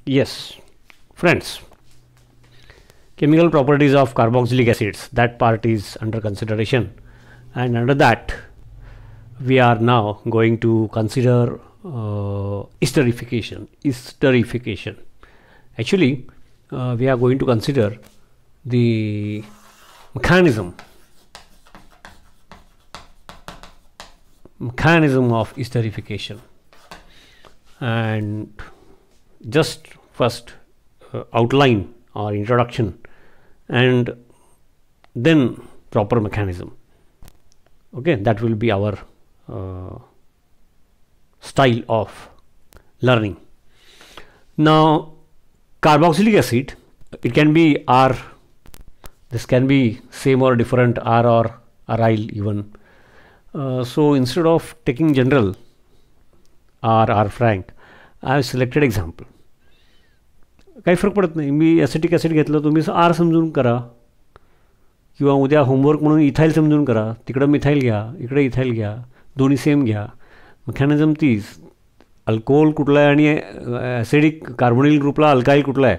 Yes, friends, chemical properties of carboxylic acids, that part is under consideration, and under that we are now going to consider esterification. Actually, we are going to consider the mechanism of esterification, and just first outline or introduction and then proper mechanism. Okay, that will be our style of learning. Now, carboxylic acid, it can be R, this can be same or different, R or aryl even. So instead of taking general R frank, I have selected example. काही फरक पडत नाही, मी acetic acid घेतलं, तुम्ही R समजून करा किंवा उद्या होमवर्क म्हणून इथाईल समजून करा. तिकडं मिथाईल घ्या, इकडे इथाईल घ्या, दोन्ही सेम घ्या. मेकॅनिझम तीच. अल्कोहोल कुठला आहे आणि ॲसिडिक कार्बोनिल ग्रुपला अल्काईल कुठला आहे,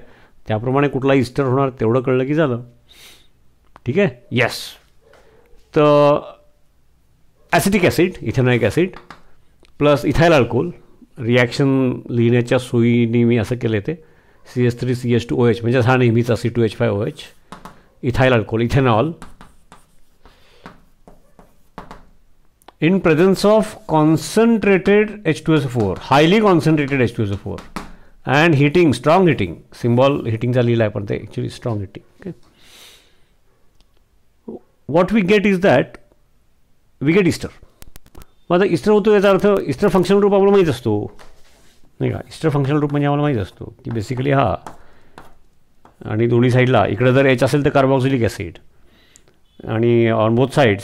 त्याप्रमाणे कुठला इस्टर होणार तेवढं कळलं की झालं. ठीक आहे. येस. तर acetic acid, ethanoic acid plus ethyl alcohol, reaction लिहिण्याच्या सोयीने मी असं केलं ते CH3CH2OH म्हणजे हा नेहमीचा C2H5OH, ethyl alcohol, ethanol, in presence of concentrated H2SO4, highly concentrated H2SO4, and heating, strong heating, symbol heating चा लिहिला आहे पण ते actually strong heating. Okay. What we get is that we get ester. मग आता ester होतो याचा अर्थ ester फंक्शनल ग्रुप आपल्याला माहीत असतो नाही का. ester फंक्शनल ग्रुप म्हणजे आम्हाला माहीत असतो की बेसिकली हा, आणि दोन्ही साईडला इकडे जर H असेल तर कार्बॉक्सिलिक ॲसिड, आणि ऑन बोथ साइड्स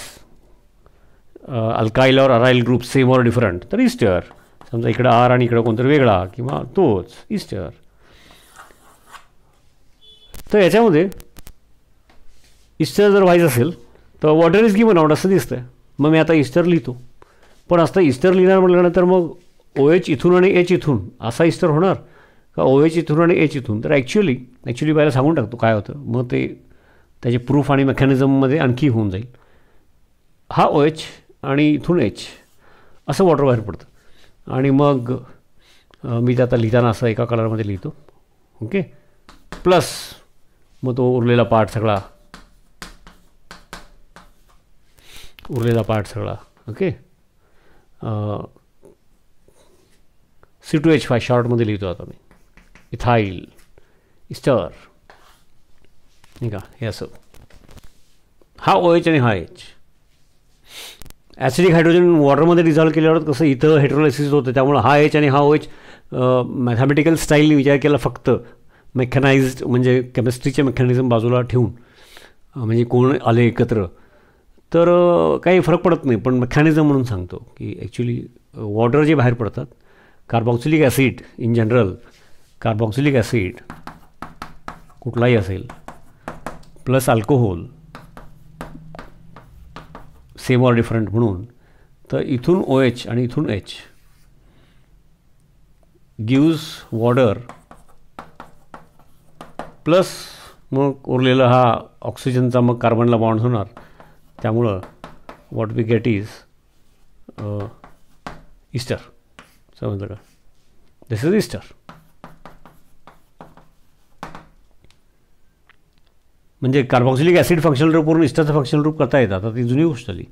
अल्काईल और अराईल ग्रुप सेम और डिफरंट तर ईस्टर. समजा इकडं आर आणि इकडं कोणतरी वेगळा किंवा तोच ईस्टर. तर याच्यामध्ये ईस्टर जर व्हायचं असेल तर वॉटर इज गिवन आउट असं दिसतंय. मग मी आता ईस्टर लिहितो, पण असं ईस्टर लिहिणार म्हटल्यानंतर मग OH इथून आणि H इथून असा ईस्टर होणार का OH इथून आणि H इथून. तर ॲक्च्युली पहिला सांगून टाकतो काय होतं, मग ते त्याचे प्रूफ आणि मेकॅनिझममध्ये आणखी होऊन जाईल. हा OH आणि इथून H असं वॉटर बाहेर पडतं, आणि मग मी ते आता लिहिताना असं एका कलरमध्ये लिहितो. ओके. प्लस मग तो उरलेला पार्ट सगळा ओके C2H5 शॉर्टमध्ये लिहितो आता मी, इथाईल इस्टर नाही का. हे असं हा OH आणि हा H. ॲसिडिक हायड्रोजन वॉटरमध्ये डिझॉल्व केल्यावर कसं इथं हेट्रोलायसिस होतं, त्यामुळं हा H आणि हा OH मॅथमॅटिकल स्टाईलने विचार केला फक्त, मेकॅनाइज्ड म्हणजे केमिस्ट्रीचे मेकॅनिझम बाजूला ठेवून, म्हणजे कोण आले एकत्र तर काही फरक पडत नाही, पण मेकॅनिझम म्हणून सांगतो की ॲक्च्युली वॉटर जे बाहेर पडतात, carboxylic acid in general, carboxylic acid कुठलाही असेल plus alcohol same or different म्हणून, तर इथून OH आणि इथून H गिव्स वॉटर प्लस मग उरलेला हा ऑक्सिजनचा मग कार्बनला बॉन्ड होणार. त्यामुळं what we get is ester. समजलं का. This is ester. म्हणजे कार्बॉक्सिलिक ॲसिड फंक्शनल ग्रुपवरून ईस्टरचं फंक्शनल ग्रुप करता येतात. आता ती जुनी गोष्ट झाली.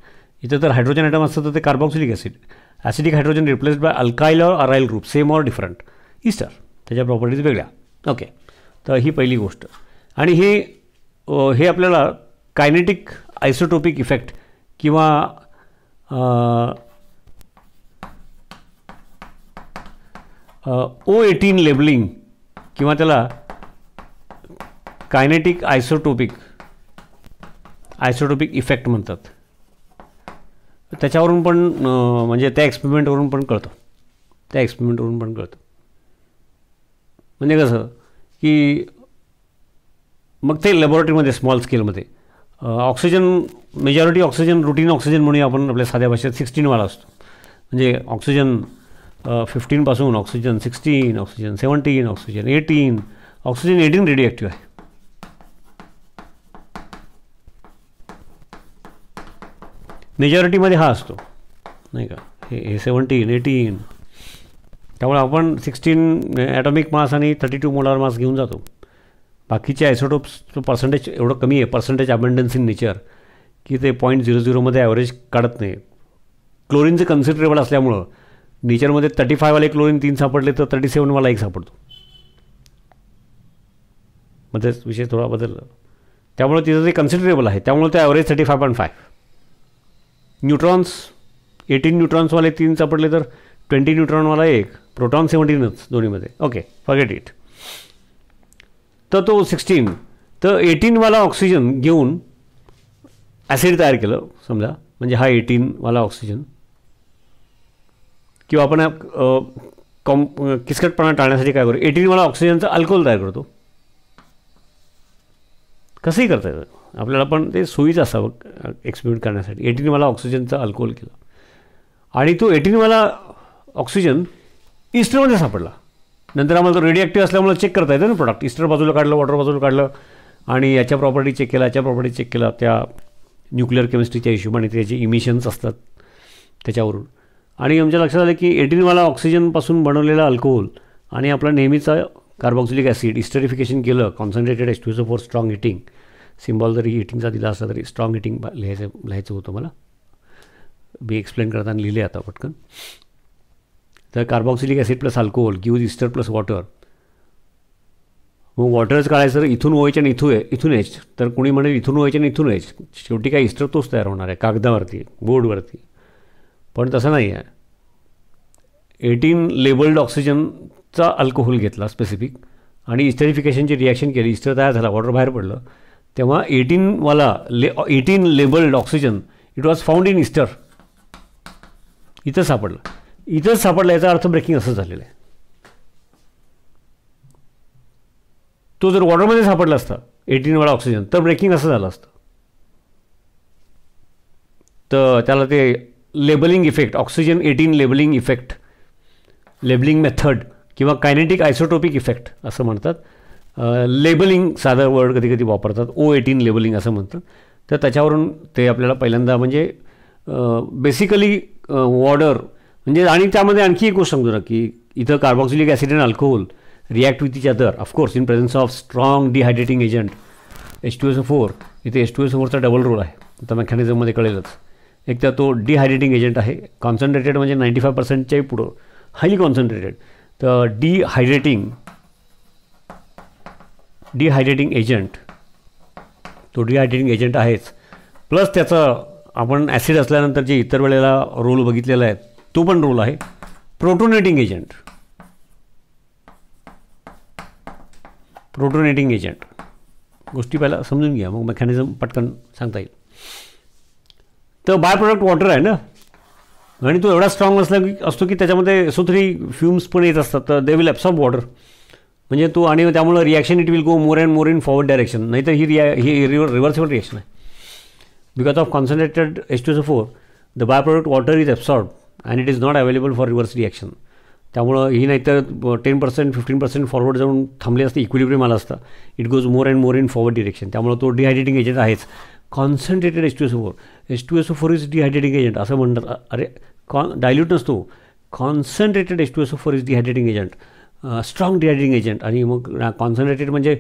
इथं तर हायड्रोजन ॲटम असतं तर ते carboxylic acid, acidic hydrogen replaced by alkyl और अराईल ग्रुप सेम और डिफरंट ईस्टर, त्याच्या प्रॉपर्टीज वेगळ्या. ओके. तर ही पहिली गोष्ट. आणि हे आपल्याला कायनेटिक आयसोटोपिक इफेक्ट किंवा O18 लेबलिंग किंवा त्याला कायनेटिक आयसोटोपिक इफेक्ट म्हणतात. त्याच्यावरून पण म्हणजे त्या एक्सपेरिमेंटवरून पण कळतं. म्हणजे कसं की मग ते लॅबोरेटरीमध्ये स्मॉल स्केलमध्ये oxygen, majority oxygen, routine oxygen म्हणून आपण आपल्या साध्या भाषेत 16 वाला असतो. म्हणजे ऑक्सिजन 15 पासून oxygen 16, oxygen 17, oxygen 18, oxygen 18 radio active आहे. मेजॉरिटीमध्ये हा असतो नाही का, हे 17, 18. त्यामुळे आपण 16 ॲटॉमिक मास आणि 32 मोलार मास घेऊन जातो. बाकीचे आयसोटोप्सचं पर्सेंटेज एवढं कमी आहे, पर्सेंटेज अबंडन्स इन नेचर, की ते 0.00मध्ये ॲव्हरेज काढत नाही. क्लोरीनचं कन्सिडरेबल असल्यामुळं नेचरमध्ये 35 वाले क्लोरीन 3 सापडले तर 37 वाला 1 सापडतो. मध्येच विषय थोडा बदलला. त्यामुळे तिथं ते कन्सिडरेबल आहे, त्यामुळे ते ॲव्हरेज 35.5. न्यूट्रॉन्स 18 न्यूट्रॉन्सवाले 3 सापडले तर 20 न्यूट्रॉनवाला 1, प्रोटॉन 17च दोन्हीमध्ये. Okay, forget it. तर तो 16, तर 18वाला ऑक्सिजन घेऊन ॲसिड तयार केलं समजा, म्हणजे हा 18वाला ऑक्सिजन, किंवा आपण किचकटपणा टाळण्यासाठी काय करू, 18वाला ऑक्सिजनचा अल्कोहोल तयार करतो. कसंही करता येतं आपल्याला, पण ते सोयीचं असावं एक्सपेरिमेंट करण्यासाठी. 18वाला ऑक्सिजनचा अल्कोहोल केला आणि तो 18वाला ऑक्सिजन इस्टरमध्ये सापडला. नंतर आम्हाला तो रेडिओ असल्यामुळे चेक करता येतं ना प्रोडक्ट. इस्टर बाजूला काढलं, वॉटर बाजूला काढलं आणि याच्या प्रॉपर्टी चेक केला, याच्या प्रॉपर्टी चेक केला, त्या न्यूक्लिअर केमिस्ट्रीच्या हिशोबाने त्याचे इमिशन्स असतात त्याच्यावरून. आणि आमच्या लक्षात आलं की 18वाला ऑक्सिजनपासून बनवलेला अल्कोहोल आणि आपला नेहमीचा कार्बॉक्सिलिक ॲसिड इस्टरिफिकेशन केलं, concentrated H2SO4 strong heating, symbol जरी हिटिंगचा दिला असला तरी स्ट्रॉंग हिटिंग लिहायचं होतं मला, मी एक्सप्लेन करताना लिहिले आता पटकन. तर carboxylic acid plus alcohol gives ester plus water. मग वॉटरच काढायचं तर इथून ओएच आणि इथून एच, तर कोणी म्हणेल इथून ओएच आणि इथून एच, शेवटी काय इस्टर तोच तयार होणार आहे कागदावरती, बोर्डवरती. पण तसं नाही आहे. 18 लेबल्ड ऑक्सिजनचा अल्कोहोल घेतला स्पेसिफिक आणि इस्टरिफिकेशनची रिॲक्शन केली, इस्टर तयार झाला, वॉटर बाहेर पडलं. तेव्हा 18 labelled oxygen it was found in ester. इथं सापडलं याचा अर्थ ब्रेकिंग असं झालेलं आहे. तो जर वॉटरमध्ये सापडला असता 18वाला ऑक्सिजन तर ब्रेकिंग असं झालं असतं. तर त्याला ते labelling effect, oxygen 18 labelling effect, labelling method किंवा कायनेटिक आयसोटोपिक इफेक्ट असं म्हणतात. लेबलिंग साधं वर्ड कधी कधी वापरतात, O18 लेबलिंग असं म्हणतात. तर त्याच्यावरून ते आपल्याला पहिल्यांदा म्हणजे बेसिकली वॉटर म्हणजे. आणि त्यामध्ये आणखी एक गोष्ट सांगतो ना की इथं कार्बॉक्सिलिक ॲसिड आणि alcohol react with each other, of course in presence of strong डिहायड्रेटिंग agent H2SO4. इथे H2SO4चा डबल रोल आहे, आता मेकॅनिझममध्ये कळेलच. एक तर तो डिहायड्रेटिंग एजंट आहे, कॉन्सन्ट्रेटेड म्हणजे 95%च्याही पुढं, हायली कॉन्सन्ट्रेटेड. तर डिहायड्रेटिंग एजंट, तो डिहायड्रेटिंग एजंट आहेच, प्लस त्याचं आपण ॲसिड असल्यानंतर जे इतर वेळेला रोल बघितलेला आहे तो पण रोल आहे, प्रोटोनेटिंग एजंट. गोष्टी पहिला समजून घ्या, मग मेकॅनिझम पटकन सांगता येईल. तर बाय प्रोडक्ट वॉटर आहे ना, आणि तो एवढा स्ट्रॉंग असतो की त्याच्यामध्ये SO3 फ्युम्स पण येत असतात, तर दे विल ॲब्सॉर्ब वॉटर. म्हणजे तो, आणि त्यामुळं reaction it will go more and more in forward direction. नाही तर ही रिव्हर्सिबल रिॲक्शन आहे. Because of concentrated H2SO4 the by product water is absorb and it is not available for reverse reaction. त्यामुळं ही नाहीतर 10% 15% forward जाऊन थांबले असते, equilibrium आला असता. It goes more and more in forward direction. त्यामुळं तो डिहायड्रेटिंग एजंट आहेच. कॉन्सन्ट्रेटेड H2SO4 इज डिहायड्रेटिंग एजंट असं म्हणतात. अरे डायल्यूट नसतो, concentrated H2SO4 is डिहायड्रेटिंग agent, strong डिहायड्रेटिंग agent. आणि मग कॉन्सन्ट्रेटेड म्हणजे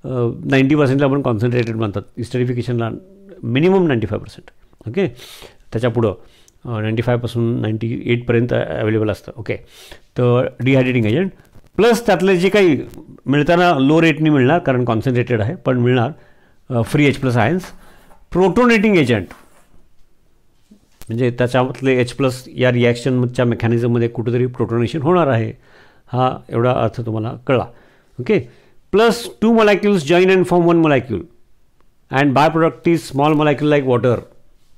90%ला पण कॉन्सन्ट्रेटेड म्हणतात, इस्टरिफिकेशनला मिनिमम 95%. ओके, त्याच्या पुढं 95 पासून 98पर्यंत अवेलेबल असतं. ओके, तर डिहायड्रेटिंग एजंट प्लस त्यातले जे काही मिळताना लो रेटनी मिळणार, कारण कॉन्सन्ट्रेटेड आहे, पण मिळणार फ्री H+ आयन्स. प्रोटोनेटिंग एजंट म्हणजे त्याच्यामधले H+ या रिॲक्शनच्या मेकॅनिझममध्ये कुठेतरी प्रोटोनेशन होणार आहे, हा एवढा अर्थ तुम्हाला कळला. Okay, plus 2 molecules join and form 1 molecule and by product is small molecule like water.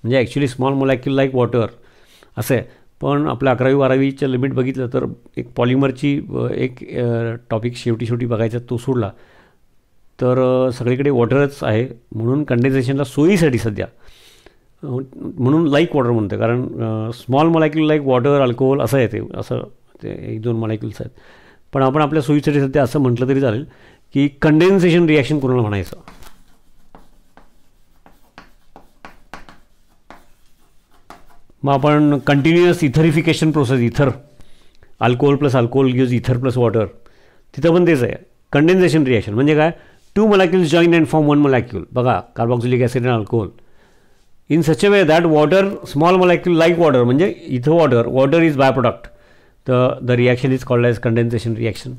म्हणजे actually small molecule like water असं आहे, पण आपल्या 11वी-12वीचं लिमिट बघितलं तर एक पॉलिमरची एक टॉपिक शेवटी बघायचा, तो सोडला तर सगळीकडे वॉटरच आहे. म्हणून कंडेन्सेशनला सोयीसाठी सध्या म्हणून लाईक वॉटर म्हणतं, कारण small molecule like water, alcohol असं येते, असं ते 1-2 मॉलिक्युल्स आहेत. पण आपण आपल्या सोयीसाठी सध्या असं म्हटलं तरी चालेल की कंडेन्सेशन रिॲक्शन कोणाला म्हणायचं. मग आपण कंटिन्युअस इथरिफिकेशन प्रोसेस, इथर अल्कोहोल प्लस अल्कोहोल गिव्स इथर प्लस वॉटर, तिथं पण तेच आहे. कंडेन्सेशन रिॲक्शन म्हणजे काय, 2 molecules join and form 1 molecule. बघा carboxylic acid and alcohol in such a way that water small molecule like water, म्हणजे इथं वॉटर इज बाय प्रोडक्ट, तर the reaction is called as condensation reaction.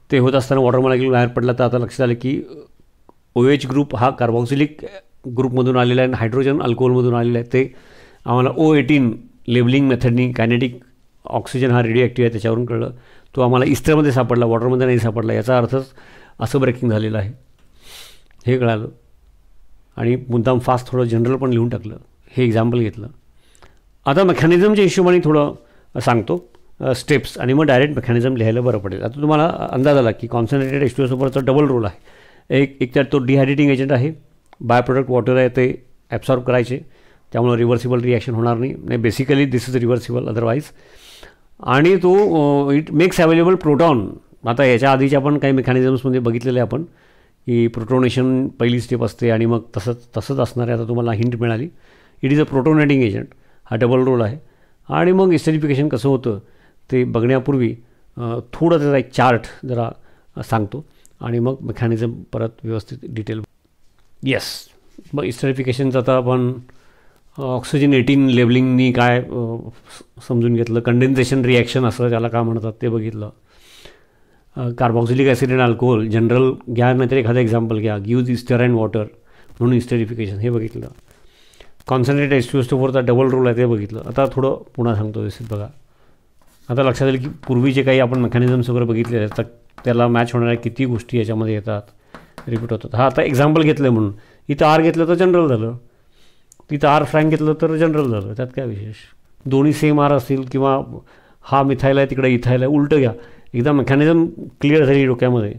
ते होत असताना water molecule बाहेर पडला, तर आता लक्षात आलं की OH ग्रुप हा कार्बॉक्सिलिक ग्रुपमधून आलेला आहे आणि हायड्रोजन अल्कोहोलमधून आलेला आहे. ते आम्हाला O18 लेबलिंग मेथडनी कायनेटिक ऑक्सिजन हा रेडिओ ॲक्टिव्ह आहे त्याच्यावरून कळलं. तो आम्हाला इस्टरमध्ये सापडला, वॉटरमध्ये नाही सापडला. याचा अर्थच असं ब्रेकिंग झालेलं आहे हे कळालं. आणि मुद्दाम फास्ट थोडं जनरल पण लिहून टाकलं, हे एक्झाम्पल घेतलं. आता मेकॅनिझमच्या हिशोबाने थोडं सांगतो स्टेप्स, आणि मग डायरेक्ट मेकॅनिझम लिहायला बरं पडेल. आता तुम्हाला अंदाज आला की कॉन्सन्ट्रेटेड H2SO4चा डबल रोल आहे. एक तर तो डिहायड्रेटिंग एजंट आहे, बाय प्रोडक्ट वॉटर आहे ते ॲब्सॉर्ब करायचे, त्यामुळे रिव्हर्सिबल रिॲक्शन होणार नाही. Basically this is reversible otherwise. आणि तो इट मेक्स अवेलेबल प्रोटॉन. आता याच्या आधीच्या आपण काही मेकॅनिझम्समध्ये बघितलेले आपण की प्रोटोनेशन पहिली स्टेप असते आणि मग तसंच असणार आहे. आता तुम्हाला हिंट मिळाली. इट इज अ प्रोटोनेटिंग एजंट, हा डबल रोल आहे. आणि मग इस्टरिफिकेशन कसं होतं ते बघण्यापूर्वी थोडं त्याचा एक चार्ट जरा सांगतो आणि मग मेकॅनिझम परत व्यवस्थित डिटेल. येस, मग इस्टरिफिकेशनचं आता आपण ऑक्सिजन 18 लेबलिंगनी काय समजून घेतलं. कंडेन्सेशन रिॲक्शन असं त्याला काय म्हणतात ते बघितलं. Carboxylic acid and alcohol general घ्या, नाहीतर एखादं एक्झाम्पल घ्या, गिव्ज इस्टर अँड वॉटर म्हणून इस्टरिफिकेशन हे बघितलं. कॉन्सन्ट्रेटेड H2SO4चा डबल रोल आहे ते बघितलं. आता थोडं पुन्हा सांगतो व्यवस्थित बघा. आता लक्षात येईल की पूर्वी जे काही आपण मेकॅनिझम्स वगैरे बघितले तर त्याला मॅच होणाऱ्या किती गोष्टी याच्यामध्ये येतात, रिपीट होतात. हा आता एक्झाम्पल घेतलं आहे म्हणून इथं R घेतलं तर जनरल झालं, तिथं R फ्रँक घेतलं तर जनरल झालं, त्यात काय विशेष. दोन्ही सेम R असतील किंवा हा मिथाईल आहे तिकडे इथाईल आहे, उलटं घ्या. एकदा मेकॅनिझम क्लिअर झाली डोक्यामध्ये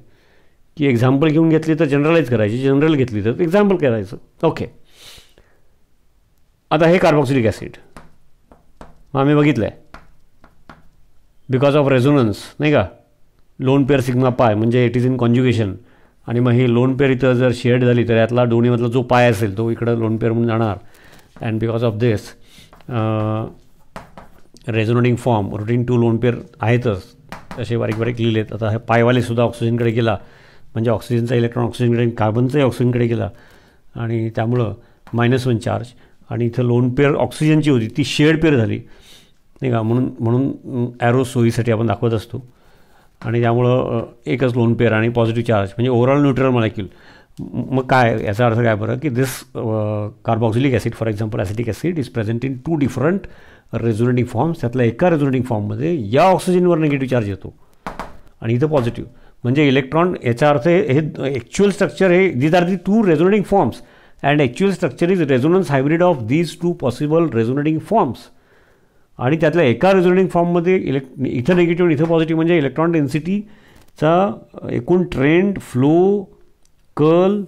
की एक्झाम्पल घेऊन घेतली तर जनरलाइज करायची, जनरल घेतली तर एक्झाम्पल करायचं. ओके, आता हे कार्बॉक्सिलिक ॲसिड आम्ही बघितलं आहे बिकॉज ऑफ रेझोनन्स, नाही का. लोन पेअर सिग्मा पाय म्हणजे इट इज इन कॉन्ज्युगेशन. आणि मग ही लोन पेअर इथं जर शेअर्ड झाली तर यातला दोन्हीमधला जो पाय असेल तो इकडं लोन पेअर म्हणून जाणार. And because of this resonating form routine 2 lone pair आहेतच, असे बारीक बारीक लिहिलेत. आता हे पायवालेसुद्धा ऑक्सिजनकडे गेला म्हणजे ऑक्सिजनचा इलेक्ट्रॉन ऑक्सिजनकडे, कार्बनचाही ऑक्सिजनकडे गेला आणि त्यामुळं -1 चार्ज. आणि इथं लोन पेअर ऑक्सिजनची होती ती शेअर्ड पेअर झाली, नाही का. म्हणून ॲरो सोयीसाठी आपण दाखवत असतो. आणि त्यामुळं एकच लोन पेअर आणि पॉझिटिव्ह चार्ज म्हणजे ओव्हरऑल न्यूट्रल मॉलिक्यूल. मग काय याचा अर्थ काय बरं की this carboxylic acid for example acetic acid is present in 2 different resonating forms. त्यातल्या एका रेझोनेटिंग फॉर्ममध्ये या ऑक्सिजनवर निगेटिव्ह चार्ज येतो आणि इथं पॉझिटिव्ह. म्हणजे इलेक्ट्रॉन, याचा अर्थ हे ॲक्च्युअल स्ट्रक्चर हे these are the 2 resonating forms and actual structure is resonance hybrid of these 2 possible resonating forms. आणि त्यातल्या एका रेझोनेटिंग फॉर्ममध्ये इथं निगेटिव्ह आणि इथं पॉझिटिव्ह म्हणजे इलेक्ट्रॉन डेन्सिटीचा एकूण ट्रेंड, फ्लो, कर्ल,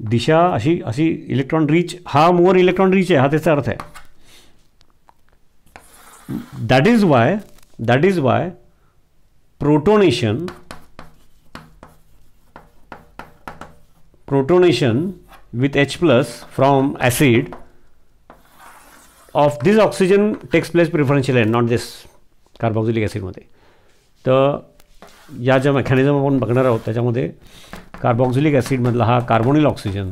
दिशा अशी इलेक्ट्रॉन रीच, हा मोर इलेक्ट्रॉन रीच आहे, हा त्याचा अर्थ आहे. That is why protonation with H plus from acid of this oxygen takes place preferentially and not this carboxylic ॲसिडमध्ये. तर या ज्या मेकॅनिझम आपण बघणार आहोत त्याच्यामध्ये कार्बॉक्सिलिक ॲसिडमधला हा कार्बोनिल ऑक्सिजन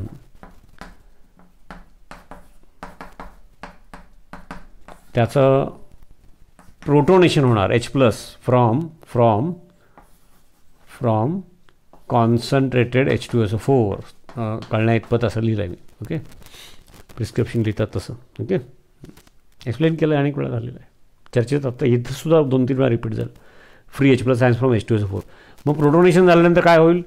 त्याचं प्रोटोनेशन होणार H plus from concentrated H2SO4 कळण्या इतपत असं लिहिलं आहे मी. ओके, प्रिस्क्रिप्शन लिहितात तसं. ओके, एक्सप्लेन केलं आणि वेळा झालेलं आहे चर्चेत. आता इथं सुद्धा 2-3 वेळा रिपीट झालं. Free H+ science from H2SO4. मग प्रोटोनेशन झाल्यानंतर काय होईल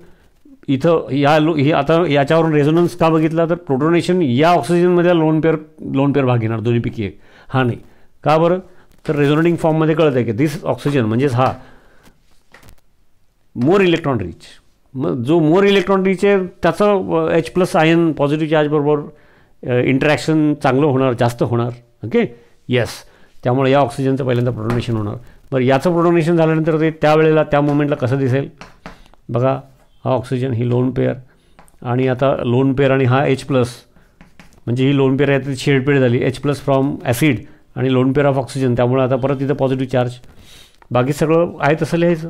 इथं ही आता याच्यावरून रेझोनन्स का बघितला तर प्रोटोनेशन या ऑक्सिजनमध्ये लोन पेअर भाग घेणार दोन्हीपैकी एक. हा नाही का बरं तर रेझोनेटिंग फॉर्ममध्ये कळतं आहे की दिस ऑक्सिजन म्हणजेच हा मोर इलेक्ट्रॉन रिच. मग जो मोर इलेक्ट्रॉन रिच आहे त्याचं H+ आयन पॉझिटिव्ह चार्जबरोबर इंटरॅक्शन चांगलं होणार, जास्त होणार. Okay, yes. त्यामुळे या ऑक्सिजनचं पहिल्यांदा प्रोटोनेशन होणार. बरं, याचं प्रोटोनेशन झाल्यानंतर ते त्यावेळेला त्या मोमेंटला कसं दिसेल बघा. हा ऑक्सिजन, ही लोन पेअर, आणि आता लोन पेअर आणि हा H प्लस, म्हणजे ही लोन पेअर आहे ती शेडपेड झाली. H प्लस फ्रॉम ॲसिड आणि लोन पेअर ऑफ ऑक्सिजन, त्यामुळे आता परत इथं पॉझिटिव्ह चार्ज. बाकी सगळं आहे तसं लिहायचं.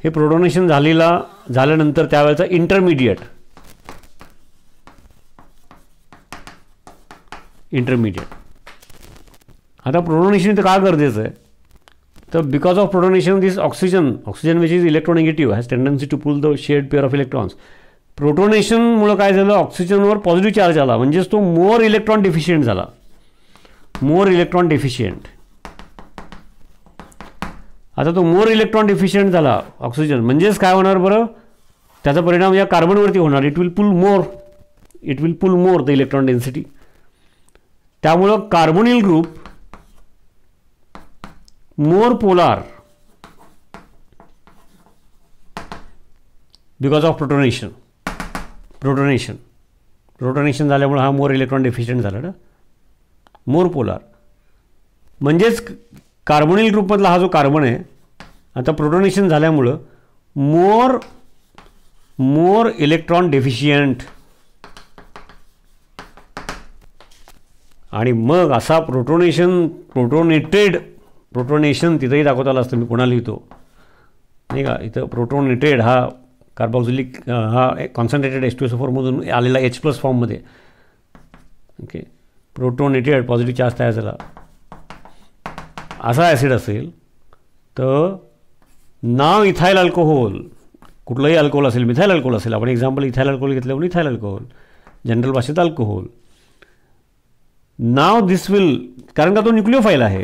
हे प्रोटोनेशन झाल्यानंतर त्यावेळेचा इंटरमिडिएट आता प्रोटोनेशन इथं का गरजेचं आहे तर because of protonation this oxygen which is electronegative has tendency to pull the shared pair of electrons. प्रोटोनेशनमुळं काय झालं, ऑक्सिजनवर पॉझिटिव्ह चार्ज आला, म्हणजेच तो मोर इलेक्ट्रॉन डिफिशियंट झाला. आता तो मोर इलेक्ट्रॉन डिफिशियंट झाला ऑक्सिजन, म्हणजेच काय होणार बरं, त्याचा परिणाम या कार्बनवरती होणार. It will pull more the electron density. त्यामुळं carbonyl group more polar because of protonation झाल्यामुळे हा मोर इलेक्ट्रॉन डेफिशियंट झाला ना, मोर पोलार. म्हणजेच कार्बोनिल ग्रुपमधला हा जो कार्बन आहे आता प्रोटोनेशन झाल्यामुळं मोर इलेक्ट्रॉन डेफिशियंट. आणि मग असा प्रोटोनेशन तिथंही दाखवता आलं असतं. मी पुन्हा लिहितो नाही का, इथं प्रोटोनेटेड हा कार्बॉक्सिलिक हा कॉन्सन्ट्रेटेड H2SO4 मधून आलेला H प्लस फॉर्ममध्ये. ओके, प्रोटोनेटेड पॉझिटिव्ह चार्ज तयार झाला. असा ॲसिड असेल तर नाव इथाईल अल्कोहोल, कुठलंही अल्कोहोल असेल, मिथाईल अल्कोहोल असेल, आपण एक्झाम्पल इथाईल अल्कोहोल घेतलं म्हणून इथाईल अल्कोहोल, जनरल भाषेत अल्कोहोल. नाव दिस विल, कारण का तो न्यूक्लिओफाईल आहे,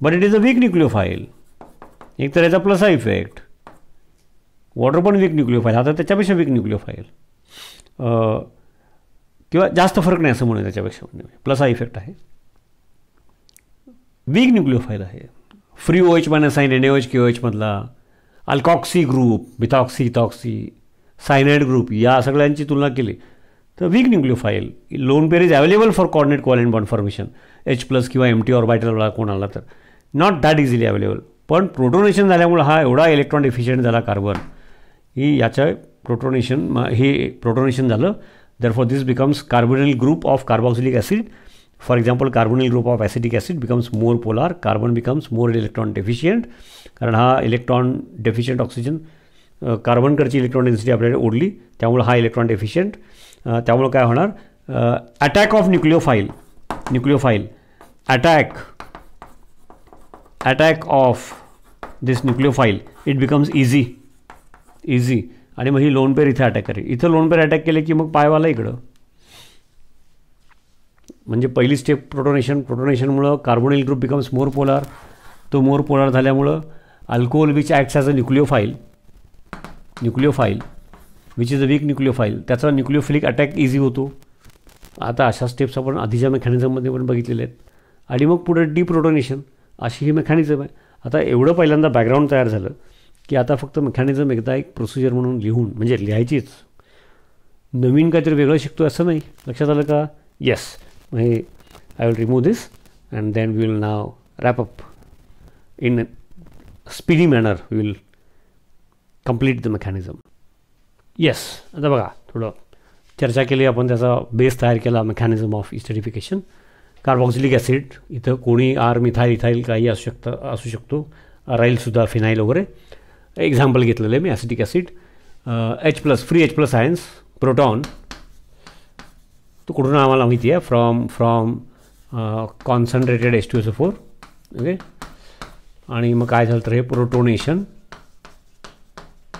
but it is a weak nucleophile. एक तर याचा प्लस इफेक्ट, वॉटर पण वीक न्यूक्लिओफाईल, आता त्याच्यापेक्षा वीक न्यूक्लिओफाईल, किंवा जास्त फरक नाही असं म्हणून त्याच्यापेक्षा प्लस हा इफेक्ट आहे. वीक न्यूक्लिओफाईल आहे. Free OH minus sign NaOH KOH मधला alkoxy group, methoxy, ethoxy, cyanide group, या सगळ्यांची तुलना केली तर weak nucleophile. Lone pair is available for coordinate covalent bond formation, H plus किंवा MT ऑर्बिटलला कोण आला तर, नॉट दॅट इझिली अवेलेबल. पण प्रोटोनेशन झाल्यामुळे हा एवढा इलेक्ट्रॉन डिफिशियंट झाला कार्बन, ही याचं प्रोटोनेशन झालं. therefore this becomes carbonyl group of carboxylic acid. For example, carbonyl group of acetic acid becomes more polar, carbon becomes more electron deficient, कारण हा इलेक्ट्रॉन डेफिशियंट ऑक्सिजन कार्बनकडची इलेक्ट्रॉन डेन्सिटी आपल्याकडे ओढली, त्यामुळे हा इलेक्ट्रॉन डेफिशियंट. त्यामुळे काय होणार, attack of nucleophile attack of this nucleophile, it becomes easy. आणि मग ही लोन पेअर इथे अटॅक करेल. इथं लोन पेअर अटॅक केले की मग पायवाला इकडं, म्हणजे पहिली स्टेप प्रोटोनेशनमुळं carbonyl group becomes more polar. तो मोर पोलार झाल्यामुळं alcohol which acts as a nucleophile which is a weak nucleophile, त्याचा न्यूक्लिओफिलिक अटॅक इझी होतो. आता अशा स्टेप्स आपण आधीच्या मेकॅनिझममध्ये पण बघितलेले आहेत. आणि मग पुढे डिप्रोटोनेशन, अशी ही मेकॅनिझम आहे. आता एवढं पहिल्यांदा बॅकग्राऊंड तयार झालं की आता फक्त मेकॅनिझम एकदा एक प्रोसिजर म्हणून लिहून, म्हणजे लिहायचीच, नवीन काहीतरी वेगळं शिकतो असं नाही. लक्षात आलं का? Yes. I will remove this and then we will now wrap up in speedy manner. We will complete the mechanism. Yes, आता बघा थोडं चर्चा केली आपण, त्याचा बेस तयार केला मेकॅनिझम ऑफ इस्टरिफिकेशन. कार्बॉक्सिलिक ॲसिड, इथं कोणी मिथाईल इथाईल काही असू शकतो, अराईलसुद्धा, फिनाईल वगैरे. एक्झाम्पल घेतलेलं आहे मी, acetic acid. H plus, free H plus ions, proton, तो कुठून आम्हाला माहिती आहे, फ्रॉम कॉन्सन्ट्रेटेड H2SO4. ओके, आणि मग काय झालं तर हे प्रोटोनेशन.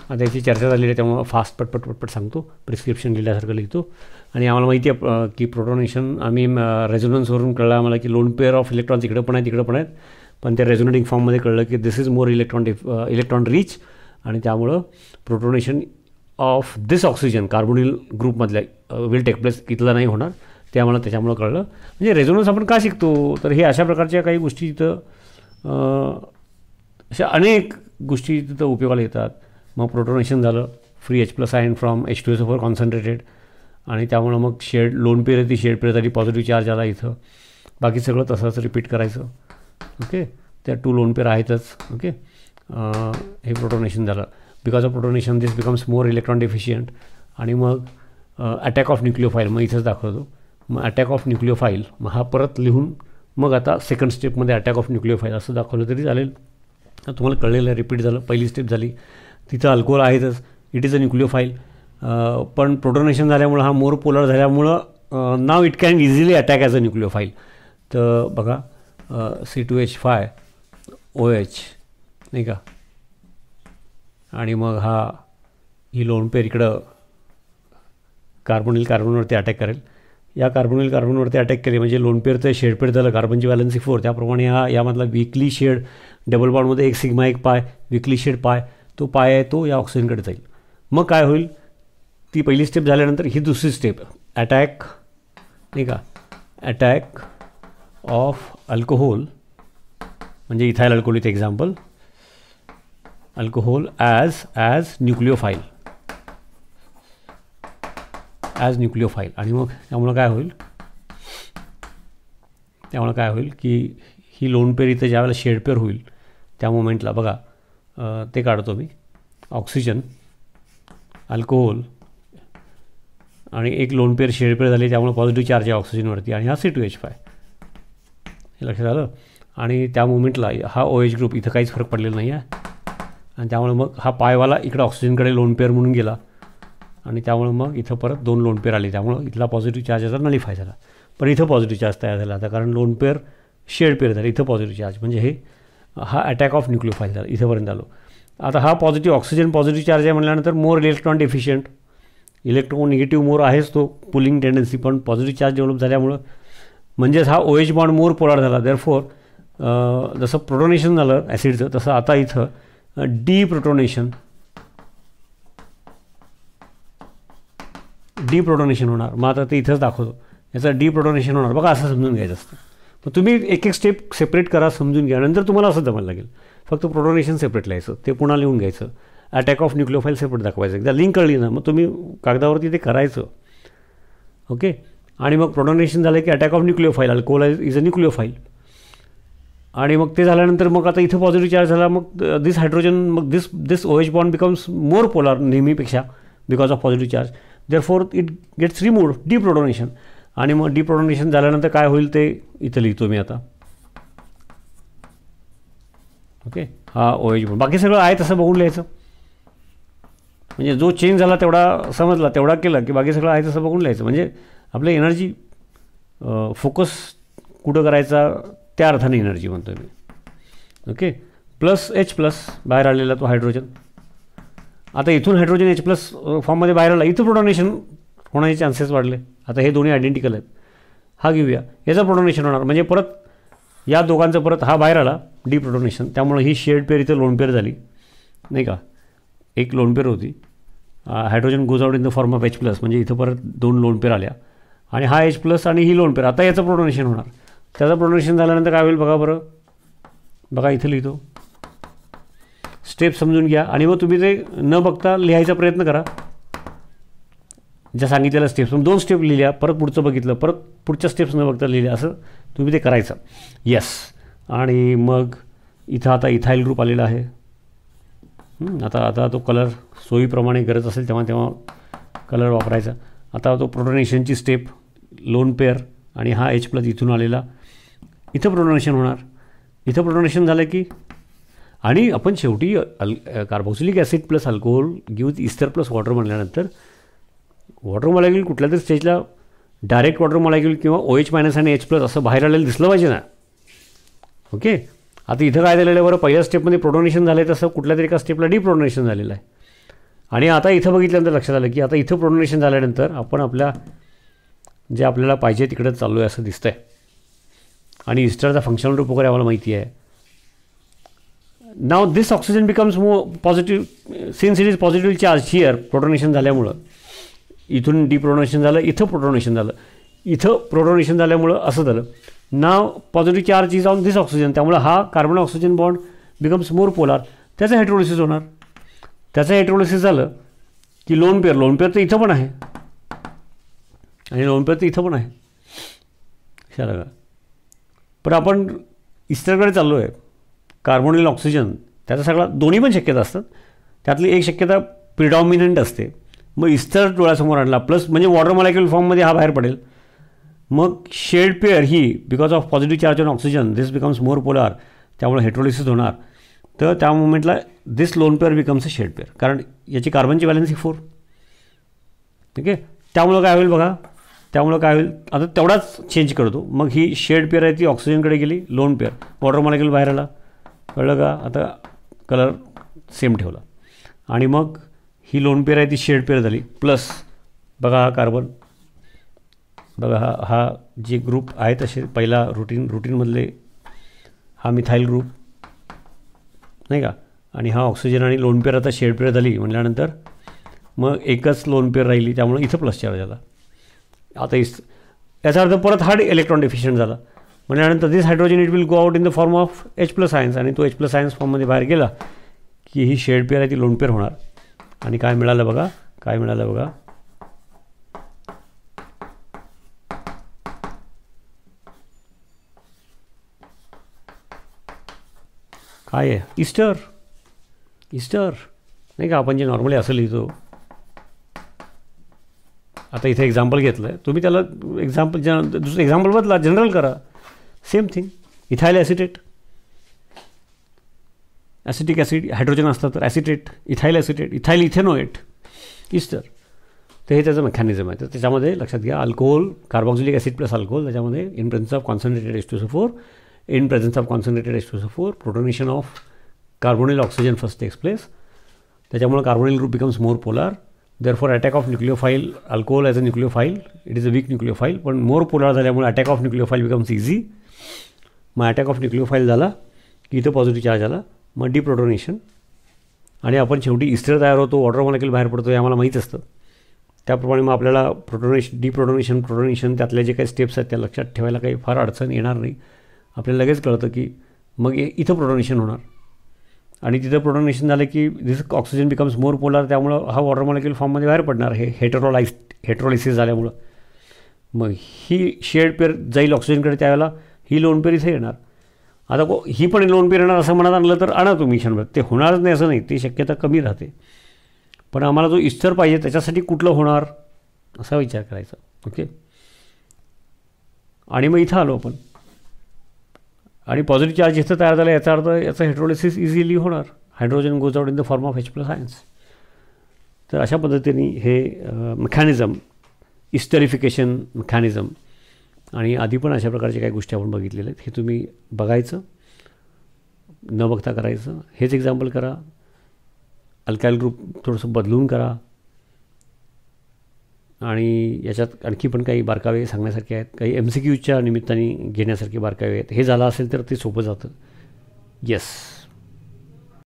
आता याची चर्चा झालेली आहे त्यामुळं फास्ट पटपट सांगतो, प्रिस्क्रिप्शन लिहिल्यासारखं लिहितो. आणि आम्हाला माहिती आहे की प्रोटोनेशन आम्ही रेझोनन्सवरून कळलं आम्हाला की लोन पेअर ऑफ इलेक्ट्रॉन्स इकडं पण आहेत तिकडं पण आहेत, पण त्या रेझोनेटिंग फॉर्ममध्ये कळलं की दिस इज मोर इलेक्ट्रॉन रिच, आणि त्यामुळं protonation of this oxygen carbonyl ग्रुपमधल्या विल टेक प्लेस, इथलं नाही होणार, ते आम्हाला त्याच्यामुळं कळलं. म्हणजे रेझोनन्स आपण का शिकतो तर हे अशा प्रकारच्या काही गोष्टी तिथं, अशा अनेक गोष्टी तिथं उपयोगाला येतात. मग प्रोटोनेशन झालं, free H plus ion from H2SO4 concentrated, आणि त्यामुळं मग शेड लोन पेअर ती शेड पेअर झाली, पॉझिटिव्ह चार्ज आला इथं. बाकी सगळं तसंच रिपीट करायचं. ओके, त्या 2 लोन पेअर आहेतच. ओके, हे प्रोटोनेशन झालं. Because of protonation this becomes more electron deficient. आणि मग अटॅक ऑफ न्यूक्लिओफाईल मग इथंच दाखवतो. मग अटॅक ऑफ न्यूक्लिओफाईल मग हा परत लिहून मग आता सेकंड स्टेपमध्ये अटॅक ऑफ न्यूक्लिओफाईल असं दाखवलं तरी चालेल. तुम्हाला कळलेलं रिपीट झालं. पहिली स्टेप झाली, तिथं अल्कोहोल आहेतच, इट इज अ न्यूक्लिओफाईल. पण प्रोटोनेशन झाल्यामुळं हा मोर पोलर झाल्यामुळं now it can easily attack as a nucleophile. तर बघा C2H5OH नाही का, आणि मग ही लोन पेअर इकडं कार्बोनिल कार्बनवरती अटॅक करेल. या कार्बोनिल कार्बनवरती अटॅक केले म्हणजे लोन पेअरचं शेड पेअर झालं, कार्बनची व्हॅलन्सी 4. त्याप्रमाणे यामधला वीकली शेड डबल बॉन्डमध्ये एक सिग्मा एक पाय, वीकली शेड पाय, तो पाय आहे तो या ऑक्सिजनकडे जाईल. मग काय होईल, ती पहिली स्टेप झाल्यानंतर ही दुसरी स्टेप अटॅक नाही का, अटॅक ऑफ अल्कोहोल म्हणजे इथाइल अल्कोहोल इथे example, alcohol as nucleophile, as nucleophile. आणि मग त्यामुळं काय होईल की ही लोन पेअर इथे ज्यावेळेला शेड पेअर होईल त्या मोमेंटला बघा ते काढतो मी, ऑक्सिजन, अल्कोहोल आणि एक लोन पेअर शेड पेअर झाली त्यामुळे पॉझिटिव्ह चार्ज आहे ऑक्सिजनवरती, आणि हा C2H5 हे लक्षात आलं. आणि त्या मोमेंटला हा OH ग्रुप इथं काहीच फरक पडलेला नाही आहे, आणि त्यामुळे मग हा पायवाला इकडं ऑक्सिजनकडे लोन पेअर म्हणून गेला, आणि त्यामुळे मग इथं परत 2 लोन पेअर आले, त्यामुळं इथला पॉझिटिव्ह चार्ज याचा नलिफाय झाला. पण इथं पॉझिटिव्ह चार्ज तयार झाला आता, कारण लोन पेअर शेड पेअर झाला, इथं पॉझिटिव्ह चार्ज म्हणजे हा अटॅक ऑफ न्यूक्लिओफाईल झाला. इथंपर्यंत आलो. आता हा पॉझिटिव्ह ऑक्सिजन पॉझिटिव्ह चार्ज आहे म्हटल्यानंतर more electron deficient, electron negative more आहेच तो पुलिंग टेंडन्सी, पण पॉझिटिव्ह चार्ज डेव्हलप झाल्यामुळं म्हणजेच हा OH बॉन्ड मोर पोलार झाला. देअरफॉर जसं प्रोटोनेशन झालं ॲसिडचं तसं आता इथं डिप्रोटोनेशन होणार. मग आता ते इथंच दाखवतो, याचं डिप्रोटोनेशन होणार. बघा असं समजून घ्यायचं असतं. मग तुम्ही एक स्टेप सेपरेट करा, समजून घ्या, नंतर तुम्हाला असं जमायला लागेल. फक्त प्रोटोनेशन सेपरेट लिहायचं, ते पुन्हा लिहून घ्यायचं, अटॅक ऑफ न्यूक्लिओफाईल सेपरेट दाखवायचं. एकदा लिंक कळली ना मग तुम्ही कागदावरती ते करायचं. ओके, आणि मग प्रोटोनेशन झालं की attack of nucleophile, alcohol is a nucleophile. आणि मग ते झाल्यानंतर मग आता इथं पॉझिटिव्ह चार्ज झाला, मग दिस हायड्रोजन मग this OH bond becomes more polar नेहमीपेक्षा because of positive charge. Therefore it gets removed, deprotonation. आणि मग डिप्रोटोनेशन झाल्यानंतर काय होईल ते इथं लिहितो मी आता. ओके, हा OH बॉन्ड, बाकी सगळं आहे तसं बघून लिहायचं. म्हणजे जो चेंज झाला तेवढा समजला, तेवढा केला की बाकी सगळं आहे तसं बघून लिहायचं. म्हणजे आपलं एनर्जी फोकस कुठं करायचा त्या अर्थाने एनर्जी म्हणतो मी. ओके, +H+ बाहेर आलेला तो हायड्रोजन. आता इथून हायड्रोजन H+ फॉर्ममध्ये बाहेर आला, इथं प्रोटोनेशन होण्याचे चान्सेस वाढले. आता हे दोन्ही आयडेंटिकल आहेत. हा घेऊया, याचं प्रोटोनेशन होणार म्हणजे परत या दोघांचं परत हा बाहेर आला डिप्रोटोनेशन. त्यामुळे ही शेड पेअर इथं लोन पेअर झाली नाही का, एक लोन पेअर होती. Hydrogen goes out in the form of H+ म्हणजे इथं परत 2 लोन पेअर आल्या, आणि हा H+ आणि ही लोन पेअर. आता याचं प्रोटोनेशन होणार. त्याचं प्रोटोनेशन झाल्यानंतर काय होईल बघा बरं, बघा इथं लिहितो, स्टेप समजून घ्या, आणि मग तुम्ही ते न बघता लिहायचा प्रयत्न करा. ज्या सांगितलेल्या स्टेप्स 2 स्टेप लिहिल्या, परत पुढचं बघितलं, परत पुढच्या स्टेप्स न बघता लिहिल्या, असं तुम्ही ते करायचं. येस, आणि मग इथं आता इथाइल ग्रुप आलेला आहे. आता तो कलर सोयीप्रमाणे गरज असेल तेव्हा कलर वापरायचा. आता तो प्रोटोनेशनची स्टेप, लोन पेअर आणि हा H+ इथून आलेला, इथं प्रोटोनेशन होणार. इथं प्रोटोनेशन झालं की, आणि आपण शेवटी carboxylic acid plus alcohol gives ester plus water म्हणल्यानंतर वॉटर मॉलिक्यूल कुठल्या तरी स्टेजला डायरेक्ट वॉटर मॉलिक्यूल किंवा OH- आणि H+ असं बाहेर आलेलं दिसलं पाहिजे ना. ओके, आता इथं काय झालेलं आहे बरं, पहिल्या स्टेपमध्ये प्रोटोनेशन झालं आहे, तसं कुठल्या तरी एका स्टेपला डिप्रोटोनेशन झालेलं आहे. आणि आता इथं बघितल्यानंतर लक्षात आलं की आता इथं प्रोटोनेशन झाल्यानंतर आपण जे आपल्याला पाहिजे तिकडं चाललो आहे असं दिसतंय. आणि इस्टरचा फंक्शनल ग्रुप वगैरे आम्हाला माहिती आहे. Now this oxygen becomes more positive since it is positive charge here. Protonation झाल्यामुळं इथून डिप्रोटोनेशन झालं, इथं प्रोटोनेशन झालं, इथं प्रोटोनेशन झाल्यामुळं असं झालं. Now positive charge is on this oxygen, त्यामुळे हा carbon oxygen bond becomes more polar. त्याचं हायड्रोलिसिस होणार. त्याचं हायड्रोलिसिस झालं की लोन पेअर तर इथं पण आहे, आणि लोन पेअर तर इथं पण आहे लक्षात. पण आपण इस्टरकडे चाललो आहे. कार्बोनिल ऑक्सिजन त्याचा सगळा दोन्ही पण शक्यता असतात. त्यातली एक शक्यता प्रिडॉमिनंट असते. मग इस्टर डोळ्यासमोर आणला प्लस म्हणजे वॉटर मॉलिक्युल फॉर्ममध्ये हा बाहेर पडेल. मग शेड पेअर ही because of positive charge on oxygen this becomes more polar, त्यामुळे हेट्रोलिसिस होणार. तर त्या मोमेंटला this lone pair becomes a shared pair, कारण याची कार्बनची व्हॅलन्सी 4. ठीक आहे. त्यामुळं काय होईल बघा, त्यामुळं काय होईल आता तेवढाच चेंज करतो. मग ही शेड पेअर आहे ती ऑक्सिजनकडे गेली, लोन पेअर वॉटर मॉलिक्युल बाहेर आला. कळलं का. आता कलर सेम ठेवला आणि मग ही लोन पेअर आहे ती शेड पेअर झाली. प्लस बघा हा कार्बन, बघा हा जे ग्रुप आहे तसे पहिला रुटीनमधले हा मिथाईल ग्रुप नाही का, आणि हा ऑक्सिजन आणि लोन पेअर आता शेड पेअर झाली म्हटल्यानंतर मग एकच लोन पेअर राहिली, त्यामुळे इथं प्लस चार्ज झाला. आता याचा अर्थ परत हा इलेक्ट्रॉन डेफिशियंट झाला म्हटल्यानंतर this hydrogen it will go out in the form of H+ ions, आणि तो H+ आयन्स फॉर्ममध्ये बाहेर गेला की ही शेड पेअर आहे ती लोन पेअर होणार. आणि काय मिळालं बघा, काय मिळालं बघा, काय आहे इस्टर नाही का. आपण जे नॉर्मली असं लिहितो, आता इथे एक्झाम्पल घेतलं आहे, तुम्ही त्याला दुसरं एक्झाम्पल बदला, जनरल करा, same thing. Ethyl acetate, acetic acid hydrogen असतं तर acetate, ethyl acetate, ethyl ethanoate, ester. तर हे त्याचं मेकॅनिझम आहे. तर त्याच्यामध्ये लक्षात घ्या, alcohol carboxylic acid plus alcohol, त्याच्यामध्ये in presence of concentrated H2SO4, in presence of concentrated H2SO4 protonation of carbonyl oxygen first takes place. त्याच्यामुळे carbonyl group becomes more polar. Therefore attack of nucleophile, alcohol as a nucleophile, it is a weak nucleophile, पण मोर polar झाल्यामुळे attack of nucleophile becomes easy. मग attack of nucleophile झाला की इथं positive charge आला, मग डिप्रोटोनेशन, आणि आपण शेवटी इस्टर तयार होतो, वॉटर मॉलिक्युल बाहेर पडतो, हे आम्हाला माहीत असतं. त्याप्रमाणे मग आपल्याला प्रोटोनेशन त्यातले जे काही स्टेप्स आहेत त्या लक्षात ठेवायला काही फार अडचण येणार नाही. आपल्याला लगेच कळतं की मग इथं प्रोटोनेशन होणार, आणि तिथं प्रोटोनेशन झालं की दिस ऑक्सिजन बिकम्स मोर पोलार, त्यामुळं हा वॉटर मॉलिक्युल फॉर्ममध्ये बाहेर पडणार, हे हेट्रोलायसिस झाल्यामुळं. मग ही शेड पेअर जाईल ऑक्सिजनकडे, त्यावेळेला ही लोन पेअर इथे येणार. आता ही पण लोन पेअर येणार असं म्हणत आणलं तर आणा तुम्ही क्षणभर, ते होणारच नाही असं नाही, ती शक्यता कमी राहते. पण आम्हाला जो इस्टर पाहिजे त्याच्यासाठी कुठलं होणार असा विचार करायचा. ओके. आणि मग इथं आलो आपण, आणि पॉझिटिव्ह चार्ज इथं तयार झाला, याचा अर्थ याचं हेट्रोलिसिस इझिली होणार, hydrogen goes out in the form of H+ ions. तर अशा पद्धतीने हे मेकॅनिझम, इस्टरिफिकेशन मेकॅनिझम, आणि आधी पण अशा प्रकारच्या काही गोष्टी आपण बघितलेल्या आहेत, हे तुम्ही बघायचं, न बघता करायचं. हेच एक्झाम्पल करा, अल्काईल ग्रुप थोडंसं बदलून करा, आणि याच्यात आणखी पण काही बारकावे सांगण्यासारखे आहेत, काही MCQच्या निमित्ताने घेण्यासारखे बारकावे आहेत. हे झालं असेल तर ते सोपं जातं. येस.